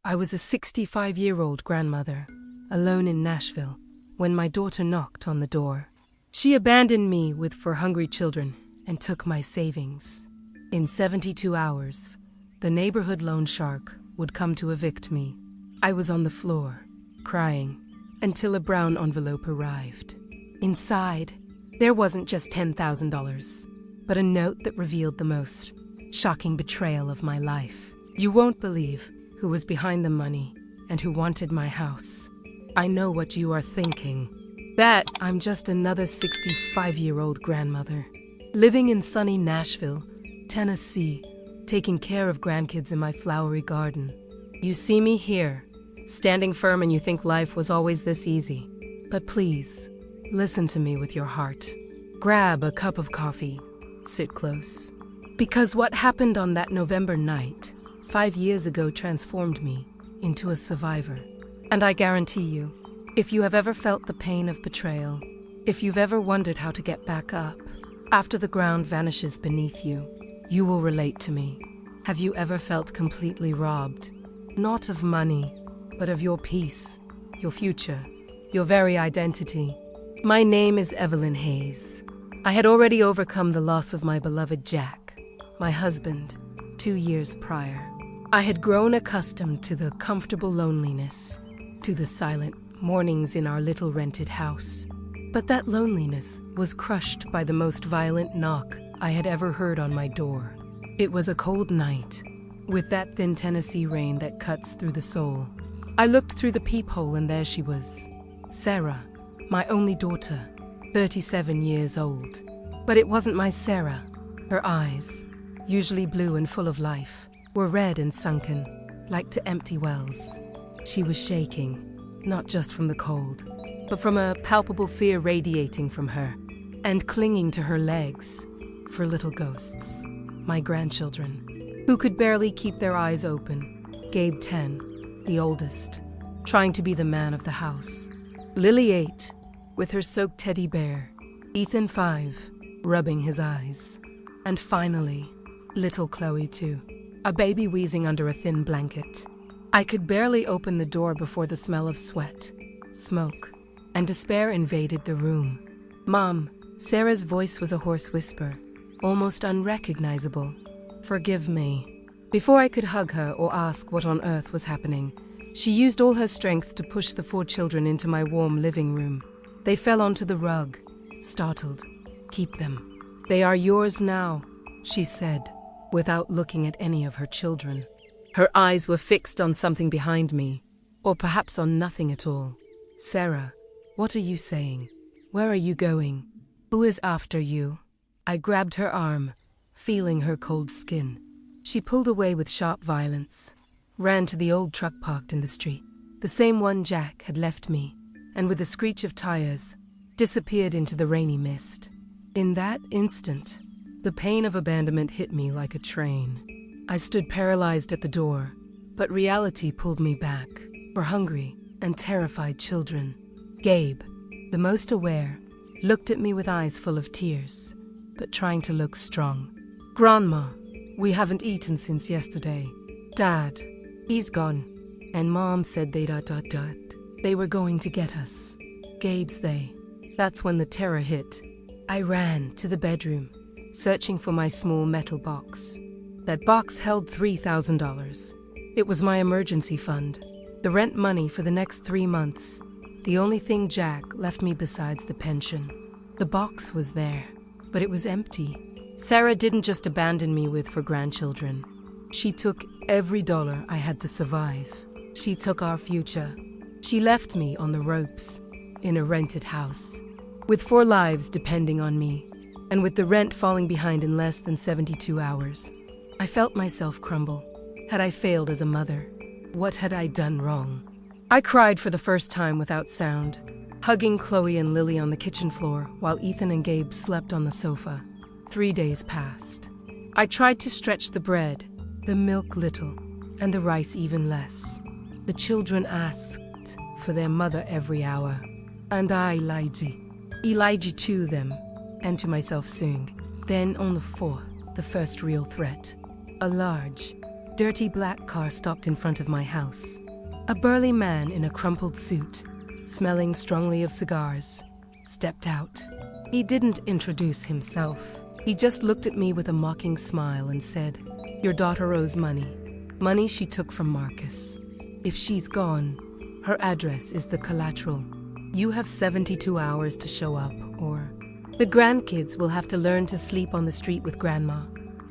I was a 65-year-old grandmother, alone in Nashville, when my daughter knocked on the door. She abandoned me with 4 hungry children and took my savings. In 72 hours, the neighborhood loan shark would come to evict me. I was on the floor, crying, until a brown envelope arrived. Inside, there wasn't just $10,000, but a note that revealed the most shocking betrayal of my life. You won't believe who was behind the money and who wanted my house. I know what you are thinking. That I'm just another 65-year-old grandmother, living in sunny Nashville, Tennessee, taking care of grandkids in my flowery garden. You see me here, standing firm, and you think life was always this easy. But please, listen to me with your heart. Grab a cup of coffee, sit close. Because what happened on that November night, 5 years ago, transformed me into a survivor. And I guarantee you, if you have ever felt the pain of betrayal, if you've ever wondered how to get back up after the ground vanishes beneath you, you will relate to me. Have you ever felt completely robbed? Not of money, but of your peace, your future, your very identity. My name is Evelyn Hayes. I had already overcome the loss of my beloved Jack, my husband, 2 years prior. I had grown accustomed to the comfortable loneliness, to the silent mornings in our little rented house. But that loneliness was crushed by the most violent knock I had ever heard on my door. It was a cold night, with that thin Tennessee rain that cuts through the soul. I looked through the peephole, and there she was, Sarah, my only daughter, 37 years old. But it wasn't my Sarah. Her eyes, usually blue and full of life, were red and sunken, like to empty wells. She was shaking, not just from the cold, but from a palpable fear radiating from her, and clinging to her legs for little ghosts, my grandchildren, who could barely keep their eyes open. Gabe, 10, the oldest, trying to be the man of the house. Lily, 8, with her soaked teddy bear. Ethan, 5, rubbing his eyes. And finally, little Chloe, 2, a baby wheezing under a thin blanket. I could barely open the door before the smell of sweat, smoke, and despair invaded the room. Mom, Sarah's voice was a hoarse whisper, almost unrecognizable. Forgive me. Before I could hug her or ask what on earth was happening, she used all her strength to push the 4 children into my warm living room. They fell onto the rug, startled. Keep them. They are yours now, she said, without looking at any of her children. Her eyes were fixed on something behind me, or perhaps on nothing at all. Sarah, what are you saying? Where are you going? Who is after you? I grabbed her arm, feeling her cold skin. She pulled away with sharp violence, ran to the old truck parked in the street, the same one Jack had left me, and with a screech of tires, disappeared into the rainy mist. In that instant, the pain of abandonment hit me like a train. I stood paralyzed at the door, but reality pulled me back, for hungry and terrified children. Gabe, the most aware, looked at me with eyes full of tears, but trying to look strong. Grandma, we haven't eaten since yesterday. Dad, he's gone. And Mom said they were going to get us. Gabe's they. That's when the terror hit. I ran to the bedroom, searching for my small metal box. That box held $3,000. It was my emergency fund, the rent money for the next 3 months, the only thing Jack left me besides the pension. The box was there, but it was empty. Sarah didn't just abandon me with 4 grandchildren. She took every dollar I had to survive. She took our future. She left me on the ropes, in a rented house, with 4 lives depending on me, and with the rent falling behind in less than 72 hours. I felt myself crumble. Had I failed as a mother? What had I done wrong? I cried for the first time without sound, hugging Chloe and Lily on the kitchen floor while Ethan and Gabe slept on the sofa. 3 days passed. I tried to stretch the bread, the milk little, and the rice even less. The children asked for their mother every hour, and I lied to them, and to myself soon. Then on the 4th, the first real threat. A large, dirty black car stopped in front of my house. A burly man in a crumpled suit, smelling strongly of cigars, stepped out. He didn't introduce himself. He just looked at me with a mocking smile and said, "Your daughter owes money. Money she took from Marcus. If she's gone, her address is the collateral. You have 72 hours to show up, or the grandkids will have to learn to sleep on the street with Grandma."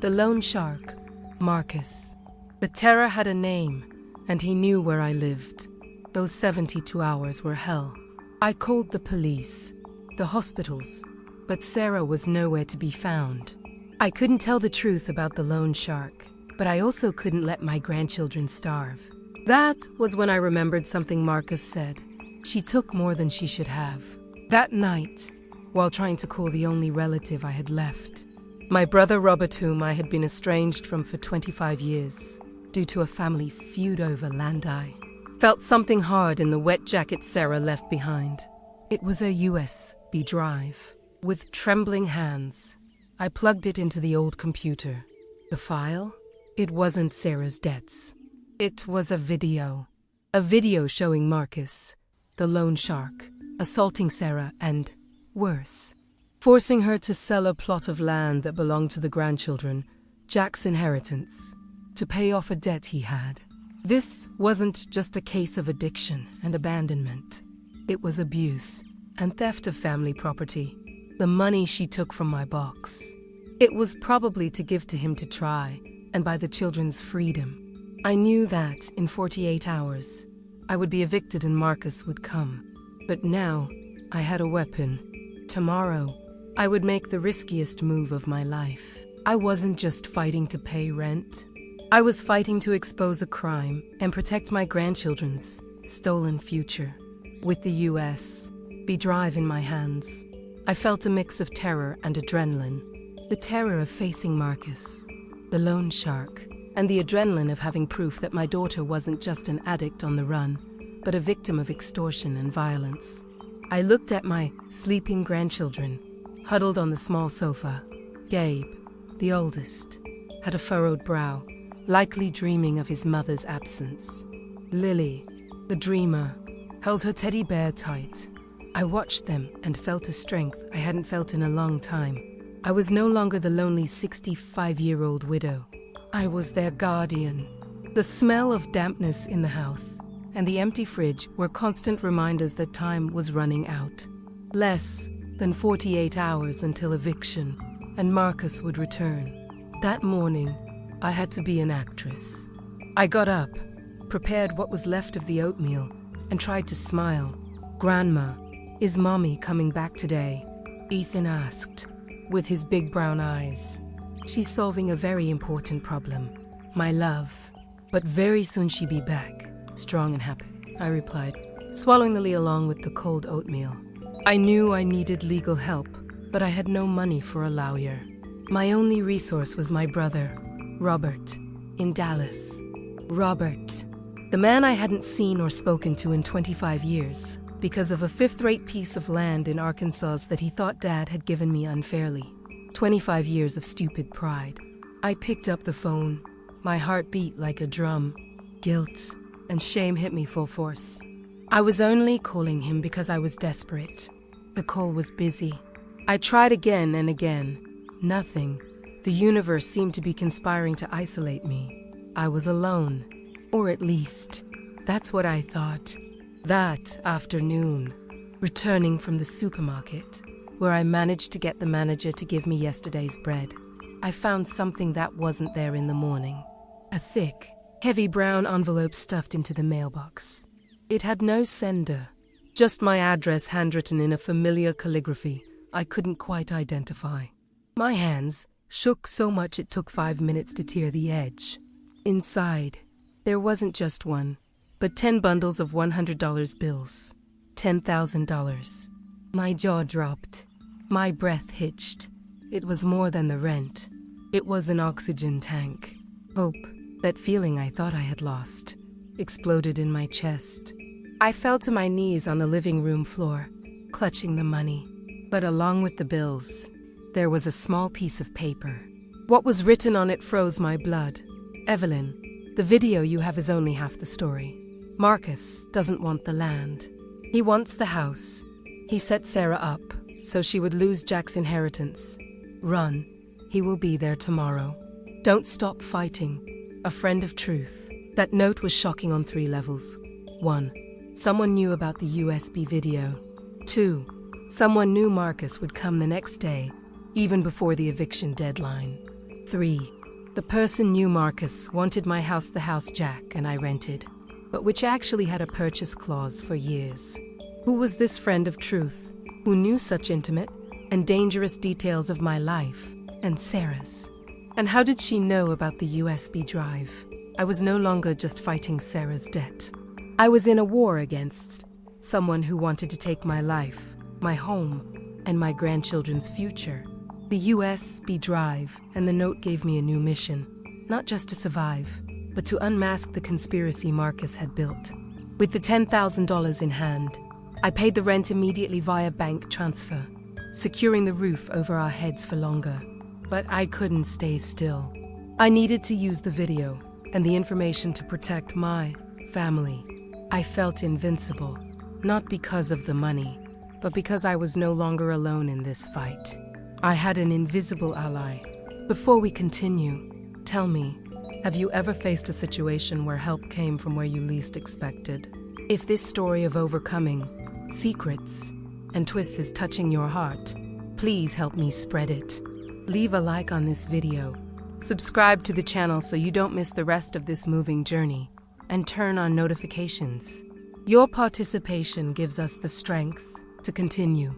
The loan shark, Marcus. The terror had a name, and he knew where I lived. Those 72 hours were hell. I called the police, the hospitals, but Sarah was nowhere to be found. I couldn't tell the truth about the loan shark, but I also couldn't let my grandchildren starve. That was when I remembered something Marcus said. She took more than she should have. That night, while trying to call the only relative I had left, my brother Robert, whom I had been estranged from for 25 years, due to a family feud over land, I felt something hard in the wet jacket Sarah left behind. It was a USB drive. With trembling hands, I plugged it into the old computer. The file? It wasn't Sarah's debts. It was a video showing Marcus, the loan shark, assaulting Sarah and, worse, forcing her to sell a plot of land that belonged to the grandchildren, Jack's inheritance, to pay off a debt he had. This wasn't just a case of addiction and abandonment. It was abuse and theft of family property. The money she took from my box. It was probably to give to him to try and buy the children's freedom. I knew that in 48 hours, I would be evicted and Marcus would come. But now, I had a weapon. Tomorrow, I would make the riskiest move of my life. I wasn't just fighting to pay rent. I was fighting to expose a crime and protect my grandchildren's stolen future. With the USB drive in my hands, I felt a mix of terror and adrenaline. The terror of facing Marcus, the loan shark, and the adrenaline of having proof that my daughter wasn't just an addict on the run, but a victim of extortion and violence. I looked at my sleeping grandchildren, huddled on the small sofa. Gabe, the oldest, had a furrowed brow, likely dreaming of his mother's absence. Lily, the dreamer, held her teddy bear tight. I watched them and felt a strength I hadn't felt in a long time. I was no longer the lonely 65-year-old widow. I was their guardian. The smell of dampness in the house and the empty fridge were constant reminders that time was running out. Less than 48 hours until eviction, and Marcus would return. That morning, I had to be an actress. I got up, prepared what was left of the oatmeal, and tried to smile. "Grandma, is Mommy coming back today?" Ethan asked, with his big brown eyes. "She's solving a very important problem, my love. But very soon she'll be back, strong and happy," I replied, swallowing the along with the cold oatmeal. I knew I needed legal help, but I had no money for a lawyer. My only resource was my brother, Robert, in Dallas. Robert, the man I hadn't seen or spoken to in 25 years, because of a fifth-rate piece of land in Arkansas that he thought Dad had given me unfairly. 25 years of stupid pride. I picked up the phone. My heart beat like a drum. Guilt and shame hit me full force. I was only calling him because I was desperate. The call was busy. I tried again and again. Nothing. The universe seemed to be conspiring to isolate me. I was alone. Or at least, that's what I thought. That afternoon, returning from the supermarket, where I managed to get the manager to give me yesterday's bread, I found something that wasn't there in the morning. A thick, heavy brown envelope stuffed into the mailbox. It had no sender, just my address handwritten in a familiar calligraphy I couldn't quite identify. My hands shook so much it took 5 minutes to tear the edge. Inside, there wasn't just one, but 10 bundles of $100 bills. $10,000. My jaw dropped. My breath hitched. It was more than the rent. It was an oxygen tank. Hope, that feeling I thought I had lost, exploded in my chest. I fell to my knees on the living room floor, clutching the money. But along with the bills, there was a small piece of paper. What was written on it froze my blood. Evelyn, The video you have is only half the story. Marcus doesn't want the land. He wants the house. He set Sarah up so she would lose Jack's inheritance. Run. He will be there tomorrow. Don't stop fighting. A friend of truth. That note was shocking on 3 levels. 1. Someone knew about the USB video. 2. Someone knew Marcus would come the next day, even before the eviction deadline. 3. The person knew Marcus wanted my house, the house Jack and I rented, but which actually had a purchase clause for years. Who was this friend of truth, who knew such intimate and dangerous details of my life and Sarah's? And how did she know about the USB drive? I was no longer just fighting Sarah's debt. I was in a war against someone who wanted to take my life, my home, and my grandchildren's future. The USB drive and the note gave me a new mission, not just to survive, but to unmask the conspiracy Marcus had built. With the $10,000 in hand, I paid the rent immediately via bank transfer, securing the roof over our heads for longer. But I couldn't stay still. I needed to use the video and the information to protect my family. I felt invincible, not because of the money, but because I was no longer alone in this fight. I had an invisible ally. Before we continue, tell me, have you ever faced a situation where help came from where you least expected? If this story of overcoming, secrets, and twists is touching your heart, please help me spread it. Leave a like on this video, subscribe to the channel so you don't miss the rest of this moving journey, and turn on notifications. Your participation gives us the strength to continue.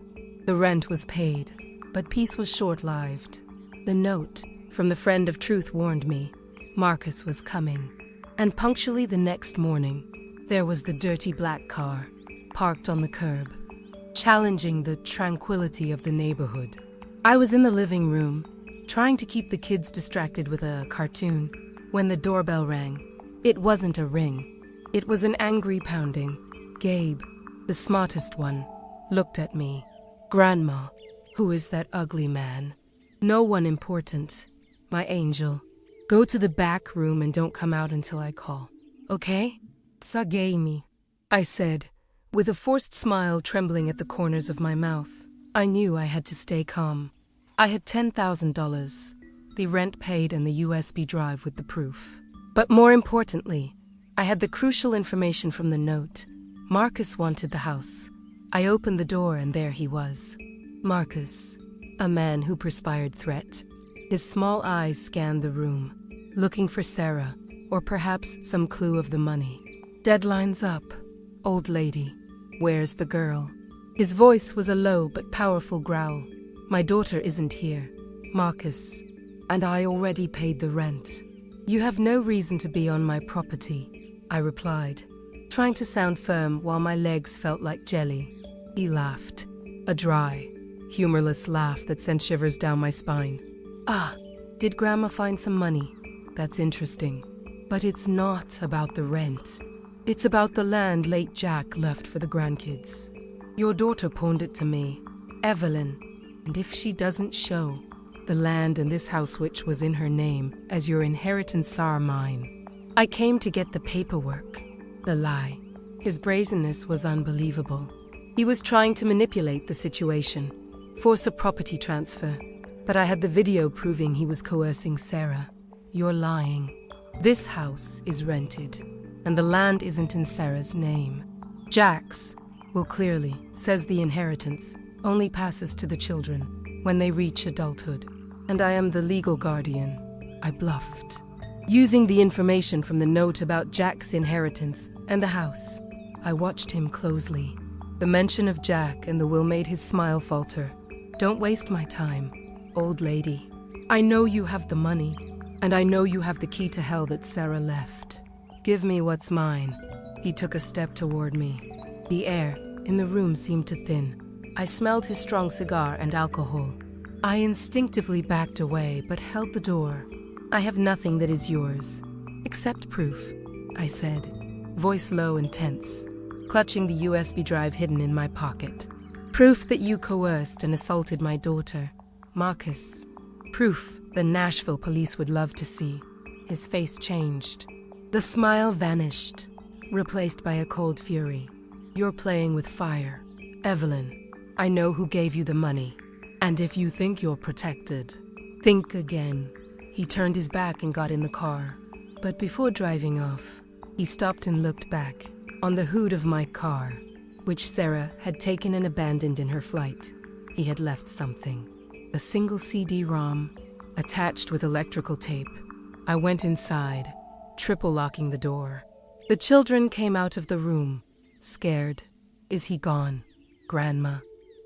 The rent was paid, but peace was short-lived. The note from the friend of truth warned me Marcus was coming. And punctually the next morning, there was the dirty black car, parked on the curb, challenging the tranquility of the neighborhood. I was in the living room, trying to keep the kids distracted with a cartoon, when the doorbell rang. It wasn't a ring. It was an angry pounding. Gabe, the smartest one, looked at me. Grandma, who is that ugly man? No one important. My angel. Go to the back room and don't come out until I call. Okay? Sagami, I said, with a forced smile trembling at the corners of my mouth. I knew I had to stay calm. I had $10,000, the rent paid and the USB drive with the proof. But more importantly, I had the crucial information from the note. Marcus wanted the house. I opened the door and there he was. Marcus, a man who perspired threat. His small eyes scanned the room, looking for Sarah, or perhaps some clue of the money. Deadline's up. Old lady, where's the girl? His voice was a low but powerful growl. My daughter isn't here, Marcus, and I already paid the rent. You have no reason to be on my property, I replied, trying to sound firm while my legs felt like jelly. He laughed, a dry, humorless laugh that sent shivers down my spine. Ah, did Grandma find some money? That's interesting. But it's not about the rent. It's about the land late Jack left for the grandkids. Your daughter pawned it to me, Evelyn, and if she doesn't show, the land and this house which was in her name as your inheritance are mine. I came to get the paperwork. The lie. His brazenness was unbelievable. He was trying to manipulate the situation, force a property transfer, but I had the video proving he was coercing Sarah. You're lying. This house is rented, and the land isn't in Sarah's name. Jack's, well, clearly, says the inheritance only passes to the children when they reach adulthood, and I am the legal guardian. I bluffed. Using the information from the note about Jack's inheritance and the house, I watched him closely. The mention of Jack and the will made his smile falter. Don't waste my time, old lady. I know you have the money, and I know you have the key to hell that Sarah left. Give me what's mine. He took a step toward me. The air in the room seemed to thin. I smelled his strong cigar and alcohol. I instinctively backed away, but held the door. I have nothing that is yours, except proof, I said, voice low and tense, clutching the USB drive hidden in my pocket. Proof that you coerced and assaulted my daughter, Marcus. Proof the Nashville police would love to see. His face changed. The smile vanished, replaced by a cold fury. You're playing with fire. Evelyn, I know who gave you the money. And if you think you're protected, think again. He turned his back and got in the car. But before driving off, he stopped and looked back. On the hood of my car, which Sarah had taken and abandoned in her flight, he had left something. A single CD-ROM, attached with electrical tape. I went inside, triple locking the door. The children came out of the room, scared. Is he gone, Grandma?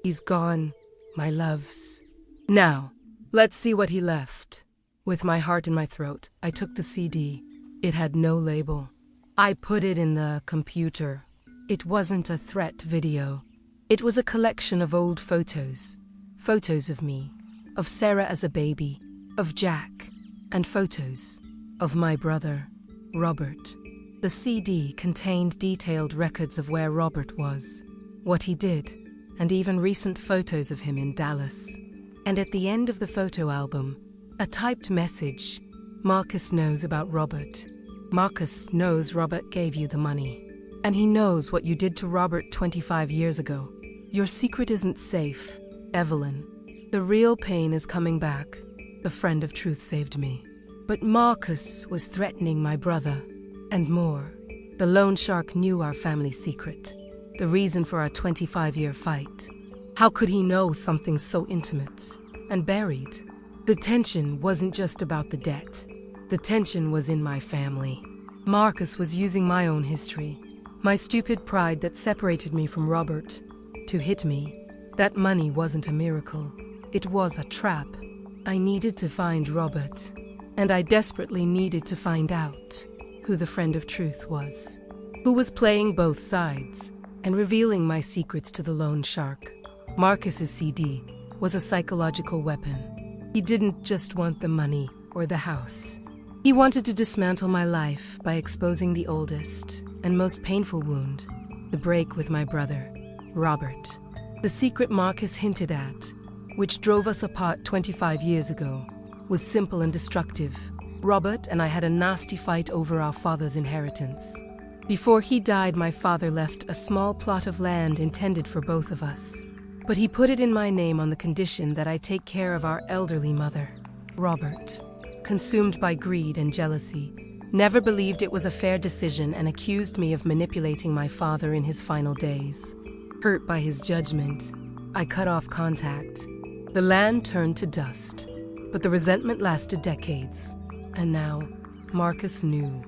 He's gone, my loves. Now, let's see what he left. With my heart in my throat, I took the CD. It had no label. I put it in the computer. It wasn't a threat video. It was a collection of old photos. Photos of me, of Sarah as a baby, of Jack, and photos of my brother, Robert. The CD contained detailed records of where Robert was, what he did, and even recent photos of him in Dallas. And at the end of the photo album, a typed message. Marcus knows about Robert. Marcus knows Robert gave you the money. And he knows what you did to Robert 25 years ago. Your secret isn't safe, Evelyn. The real pain is coming back. The friend of truth saved me. But Marcus was threatening my brother. And more. The loan shark knew our family secret. The reason for our 25-year fight. How could he know something so intimate and buried? The tension wasn't just about the debt. The tension was in my family. Marcus was using my own history, my stupid pride that separated me from Robert, to hit me. That money wasn't a miracle. It was a trap. I needed to find Robert, and I desperately needed to find out who the friend of truth was, who was playing both sides and revealing my secrets to the loan shark. Marcus's CD was a psychological weapon. He didn't just want the money or the house. He wanted to dismantle my life by exposing the oldest and most painful wound, the break with my brother, Robert. The secret Marcus hinted at, which drove us apart 25 years ago, was simple and destructive. Robert and I had a nasty fight over our father's inheritance. Before he died, my father left a small plot of land intended for both of us. But he put it in my name on the condition that I take care of our elderly mother. Robert, consumed by greed and jealousy, never believed it was a fair decision and accused me of manipulating my father in his final days. Hurt by his judgment, I cut off contact. The land turned to dust, but the resentment lasted decades. And now, Marcus knew.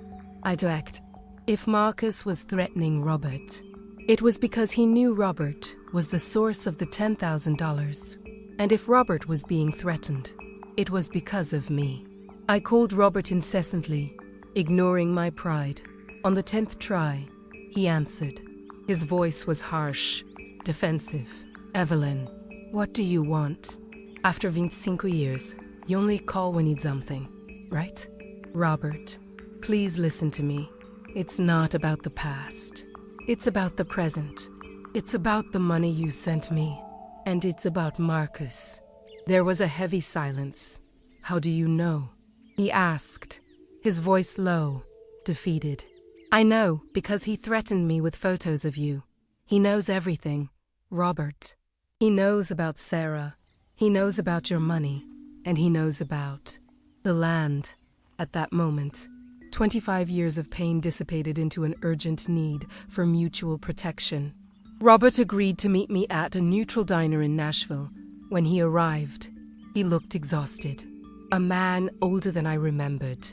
I'd act. If Marcus was threatening Robert, it was because he knew Robert was the source of the $10,000. And if Robert was being threatened, it was because of me. I called Robert incessantly, ignoring my pride. On the 10th try, he answered. His voice was harsh, defensive. Evelyn, what do you want? After 25 years, you only call when you need something, right? Robert, please listen to me. It's not about the past. It's about the present. It's about the money you sent me. And it's about Marcus. There was a heavy silence. How do you know? He asked, his voice low, defeated. I know, because he threatened me with photos of you. He knows everything. Robert. He knows about Sarah. He knows about your money. And he knows about the land. At that moment, 25 years of pain dissipated into an urgent need for mutual protection. Robert agreed to meet me at a neutral diner in Nashville. When he arrived, he looked exhausted. A man older than I remembered.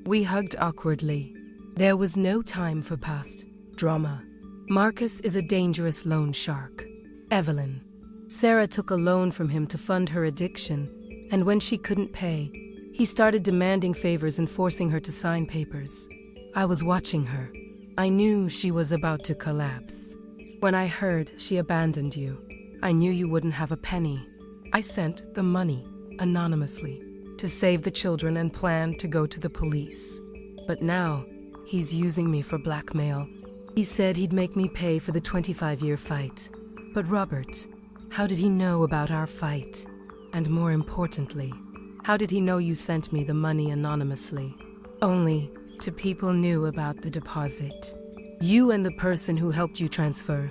We hugged awkwardly. There was no time for past drama. Marcus is a dangerous loan shark. Evelyn. Sarah took a loan from him to fund her addiction, and when she couldn't pay, he started demanding favors and forcing her to sign papers. I was watching her. I knew she was about to collapse. When I heard she abandoned you, I knew you wouldn't have a penny. I sent the money, anonymously, to save the children and planned to go to the police. But now, he's using me for blackmail. He said he'd make me pay for the 25-year fight. But Robert, how did he know about our fight? And more importantly, how did he know you sent me the money anonymously? Only to people knew about the deposit. You and the person who helped you transfer.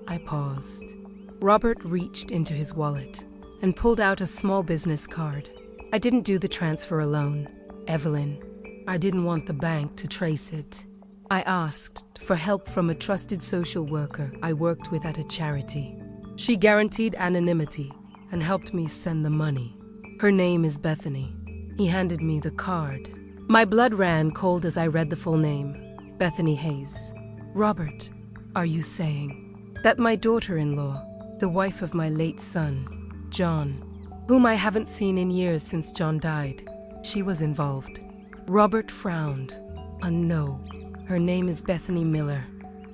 I paused. Robert reached into his wallet and pulled out a small business card. I didn't do the transfer alone, Evelyn. I didn't want the bank to trace it. I asked for help from a trusted social worker I worked with at a charity. She guaranteed anonymity and helped me send the money. Her name is Bethany. He handed me the card. My blood ran cold as I read the full name, Bethany Hayes. Robert, are you saying that my daughter-in-law, the wife of my late son, John, whom I haven't seen in years since John died, she was involved? Robert frowned. No. Her name is Bethany Miller,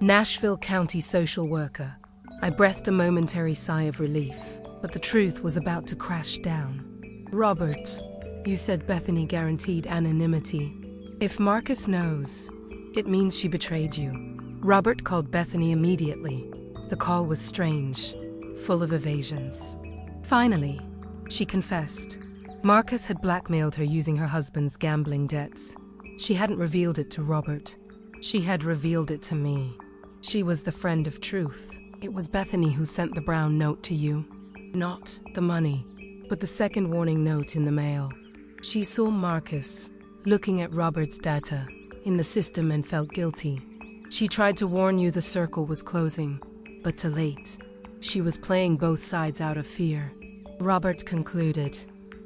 Nashville County social worker. I breathed a momentary sigh of relief, but the truth was about to crash down. Robert, you said Bethany guaranteed anonymity. If Marcus knows, it means she betrayed you. Robert called Bethany immediately. The call was strange, full of evasions. Finally, she confessed. Marcus had blackmailed her using her husband's gambling debts. She hadn't revealed it to Robert. She had revealed it to me. She was the friend of truth. It was Bethany who sent the brown note to you. Not the money, but the second warning note in the mail. She saw Marcus looking at Robert's data in the system and felt guilty. She tried to warn you the circle was closing, but too late. She was playing both sides out of fear. Robert concluded.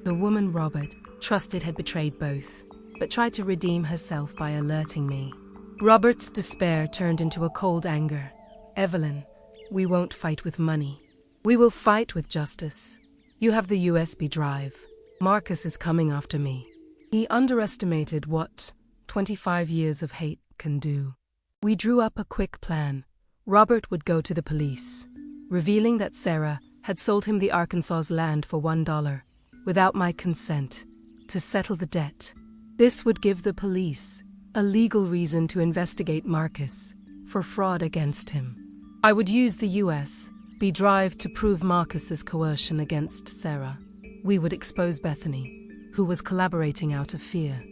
The woman Robert trusted had betrayed both, but tried to redeem herself by alerting me. Robert's despair turned into a cold anger. Evelyn, we won't fight with money. We will fight with justice. You have the USB drive. Marcus is coming after me. He underestimated what 25 years of hate can do. We drew up a quick plan. Robert would go to the police, revealing that Sarah had sold him the Arkansas's land for $1, without my consent, to settle the debt. This would give the police a legal reason to investigate Marcus for fraud against him. I would use the USB drive to prove Marcus's coercion against Sarah. We would expose Bethany, who was collaborating out of fear.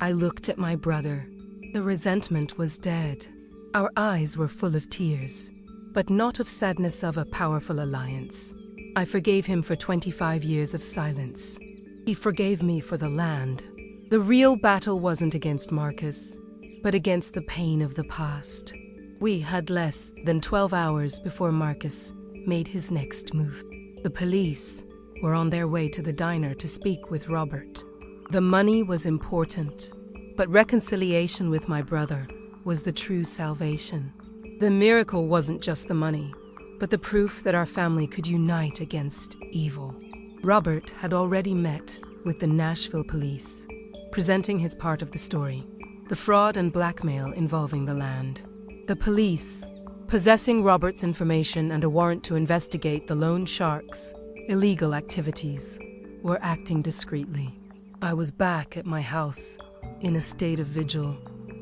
I looked at my brother. The resentment was dead. Our eyes were full of tears, but not of sadness of a powerful alliance. I forgave him for 25 years of silence. He forgave me for the land. The real battle wasn't against Marcus, but against the pain of the past. We had less than 12 hours before Marcus made his next move. The police were on their way to the diner to speak with Robert. The money was important, but reconciliation with my brother was the true salvation. The miracle wasn't just the money, but the proof that our family could unite against evil. Robert had already met with the Nashville police, presenting his part of the story, the fraud and blackmail involving the land. The police, possessing Robert's information and a warrant to investigate the loan shark's illegal activities, were acting discreetly. I was back at my house, in a state of vigil.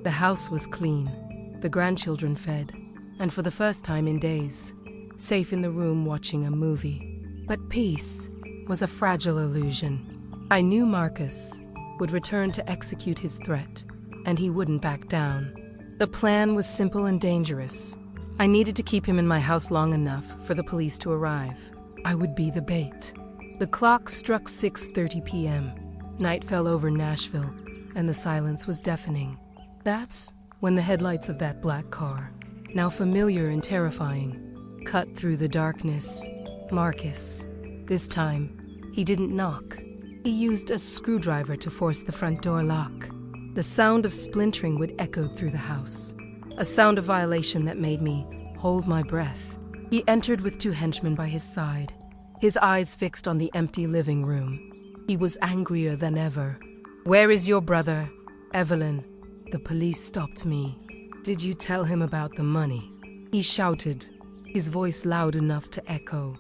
The house was clean, the grandchildren fed, and for the first time in days, safe in the room watching a movie. But peace was a fragile illusion. I knew Marcus would return to execute his threat, and he wouldn't back down. The plan was simple and dangerous. I needed to keep him in my house long enough for the police to arrive. I would be the bait. The clock struck 6:30 p.m. Night fell over Nashville, and the silence was deafening. That's when the headlights of that black car, now familiar and terrifying, cut through the darkness. Marcus. This time, he didn't knock. He used a screwdriver to force the front door lock. The sound of splintering would echo through the house, a sound of violation that made me hold my breath. He entered with 2 henchmen by his side, his eyes fixed on the empty living room. He was angrier than ever. "Where is your brother, Evelyn?" The police stopped me. "Did you tell him about the money?" He shouted, his voice loud enough to echo.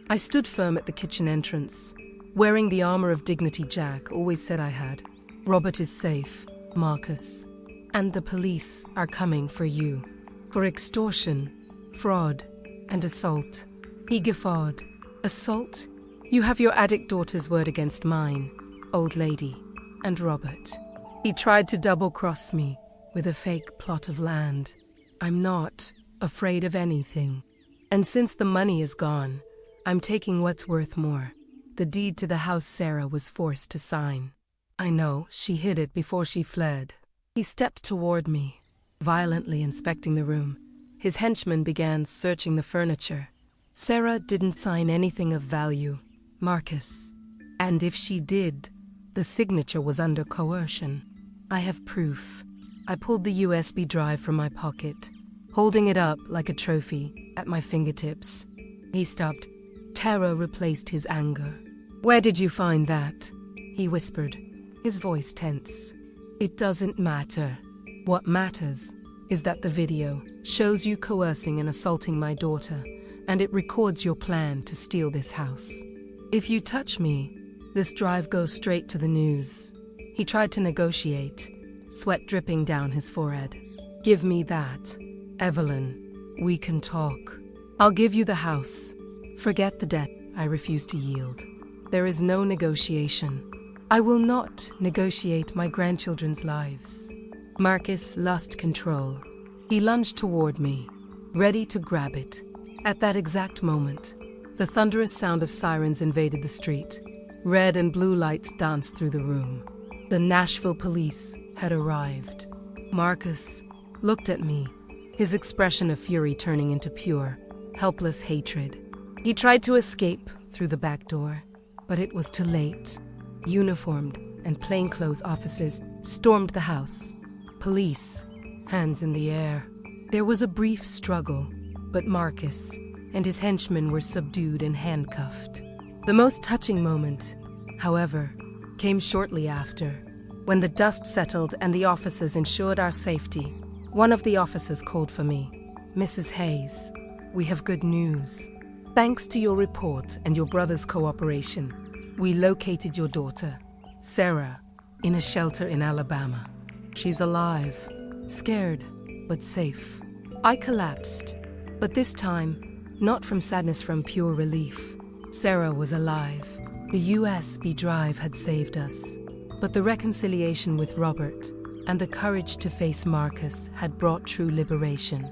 I stood firm at the kitchen entrance, wearing the armor of dignity Jack always said I had. "Robert is safe, Marcus, and the police are coming for you. For extortion, fraud, and assault." He guffawed. "Assault? You have your addict daughter's word against mine, old lady, and Robert." He tried to double-cross me, with a fake plot of land. I'm not afraid of anything. And since the money is gone, I'm taking what's worth more. The deed to the house Sarah was forced to sign. I know she hid it before she fled. He stepped toward me, violently inspecting the room. His henchmen began searching the furniture. Sarah didn't sign anything of value, Marcus. And if she did, the signature was under coercion. I have proof. I pulled the USB drive from my pocket, holding it up like a trophy at my fingertips. He stopped. Terror replaced his anger. "Where did you find that?" he whispered, his voice tense. "It doesn't matter. What matters is that the video shows you coercing and assaulting my daughter, and it records your plan to steal this house. If you touch me, this drive goes straight to the news." He tried to negotiate, sweat dripping down his forehead. "Give me that, Evelyn. We can talk. I'll give you the house. Forget the debt." I refuse to yield. There is no negotiation. I will not negotiate my grandchildren's lives. Marcus lost control. He lunged toward me, ready to grab it. At that exact moment, the thunderous sound of sirens invaded the street. Red and blue lights danced through the room. The Nashville police had arrived. Marcus looked at me, his expression of fury turning into pure, helpless hatred. He tried to escape through the back door, but it was too late. Uniformed and plainclothes officers stormed the house. Police, hands in the air. There was a brief struggle, but Marcus and his henchmen were subdued and handcuffed. The most touching moment, however, came shortly after, when the dust settled and the officers ensured our safety. One of the officers called for me. "Mrs. Hayes, we have good news. Thanks to your report and your brother's cooperation, we located your daughter, Sarah, in a shelter in Alabama. She's alive, scared, but safe." I collapsed, but this time, not from sadness, from pure relief. Sarah was alive. The USB drive had saved us, but the reconciliation with Robert and the courage to face Marcus had brought true liberation.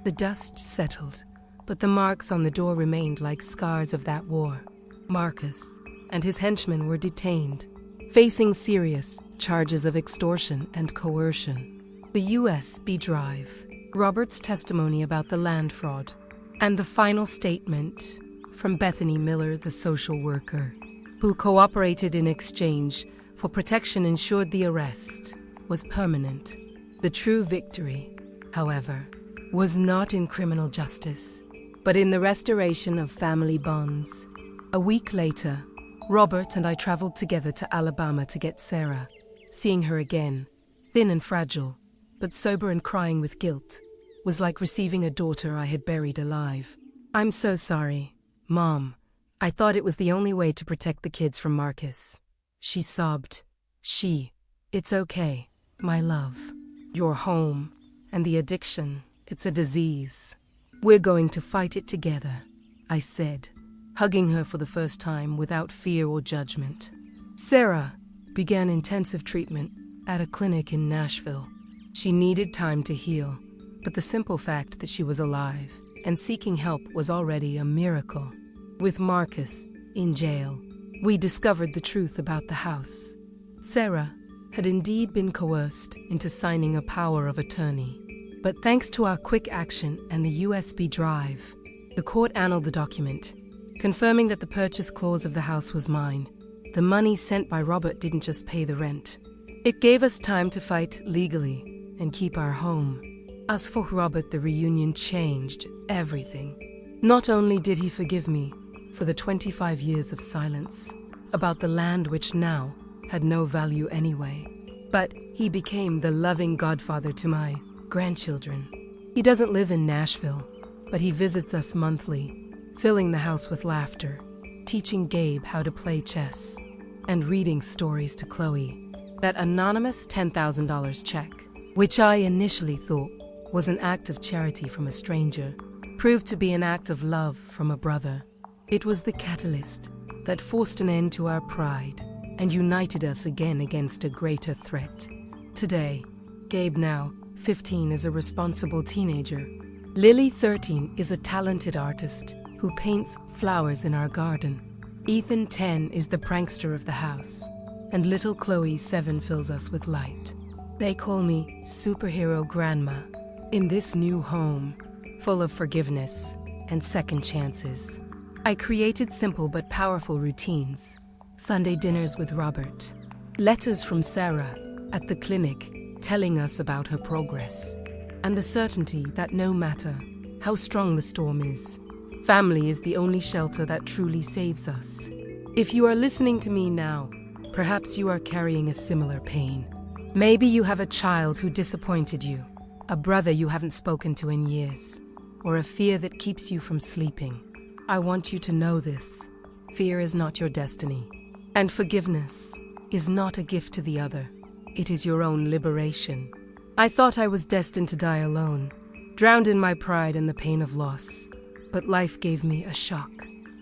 The dust settled, but the marks on the door remained like scars of that war. Marcus and his henchmen were detained, facing serious charges of extortion and coercion. The USB drive, Robert's testimony about the land fraud, and the final statement from Bethany Miller, the social worker, who cooperated in exchange for protection, ensured the arrest was permanent. The true victory, however, was not in criminal justice, but in the restoration of family bonds. A week later, Robert and I traveled together to Alabama to get Sarah. Seeing her again, thin and fragile, but sober and crying with guilt, was like receiving a daughter I had buried alive. "I'm so sorry, Mom. I thought it was the only way to protect the kids from Marcus." She sobbed. "It's okay, my love. Your home and the addiction, it's a disease. We're going to fight it together," I said, hugging her for the first time without fear or judgment. Sarah began intensive treatment at a clinic in Nashville. She needed time to heal, but the simple fact that she was alive and seeking help was already a miracle. With Marcus in jail, we discovered the truth about the house. Sarah had indeed been coerced into signing a power of attorney. But thanks to our quick action and the USB drive, the court annulled the document, confirming that the purchase clause of the house was mine. The money sent by Robert didn't just pay the rent. It gave us time to fight legally and keep our home. As for Robert, the reunion changed everything. Not only did he forgive me for the 25 years of silence about the land which now had no value anyway, but he became the loving godfather to my grandchildren. He doesn't live in Nashville, but he visits us monthly, filling the house with laughter, teaching Gabe how to play chess, and reading stories to Chloe. That anonymous $10,000 check, which I initially thought was an act of charity from a stranger, proved to be an act of love from a brother. It was the catalyst that forced an end to our pride and united us again against a greater threat. Today, Gabe now 15, is a responsible teenager. Lily, 13, is a talented artist who paints flowers in our garden. Ethan, 10, is the prankster of the house. And little Chloe, 7, fills us with light. They call me Superhero Grandma. In this new home, full of forgiveness and second chances, I created simple but powerful routines. Sunday dinners with Robert. Letters from Sarah at the clinic telling us about her progress. And the certainty that no matter how strong the storm is, family is the only shelter that truly saves us. If you are listening to me now, perhaps you are carrying a similar pain. Maybe you have a child who disappointed you, a brother you haven't spoken to in years, or a fear that keeps you from sleeping. I want you to know this. Fear is not your destiny, and forgiveness is not a gift to the other. It is your own liberation. I thought I was destined to die alone, drowned in my pride and the pain of loss. But life gave me a shock.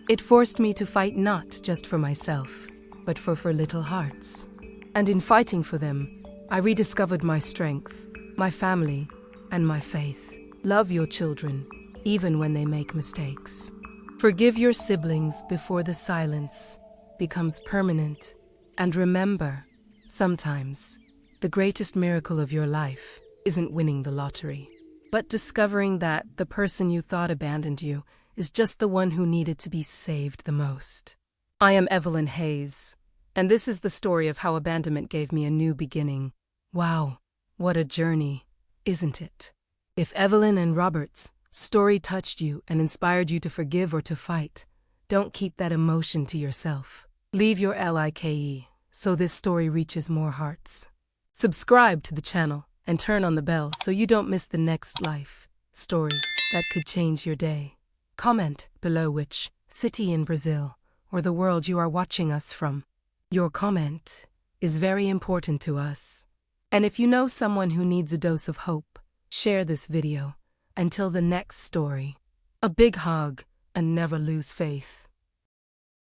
It forced me to fight not just for myself, but for little hearts. And in fighting for them, I rediscovered my strength, my family, and my faith. Love your children, even when they make mistakes. Forgive your siblings before the silence becomes permanent. And remember, sometimes, the greatest miracle of your life isn't winning the lottery, but discovering that the person you thought abandoned you is just the one who needed to be saved the most. I am Evelyn Hayes, and this is the story of how abandonment gave me a new beginning. Wow, what a journey, isn't it? If Evelyn and Robert's story touched you and inspired you to forgive or to fight, don't keep that emotion to yourself. Leave your like so this story reaches more hearts. Subscribe to the channel and turn on the bell so you don't miss the next life story that could change your day. Comment below which city in Brazil or the world you are watching us from. Your comment is very important to us. And if you know someone who needs a dose of hope, share this video. Until the next story, a big hug and never lose faith.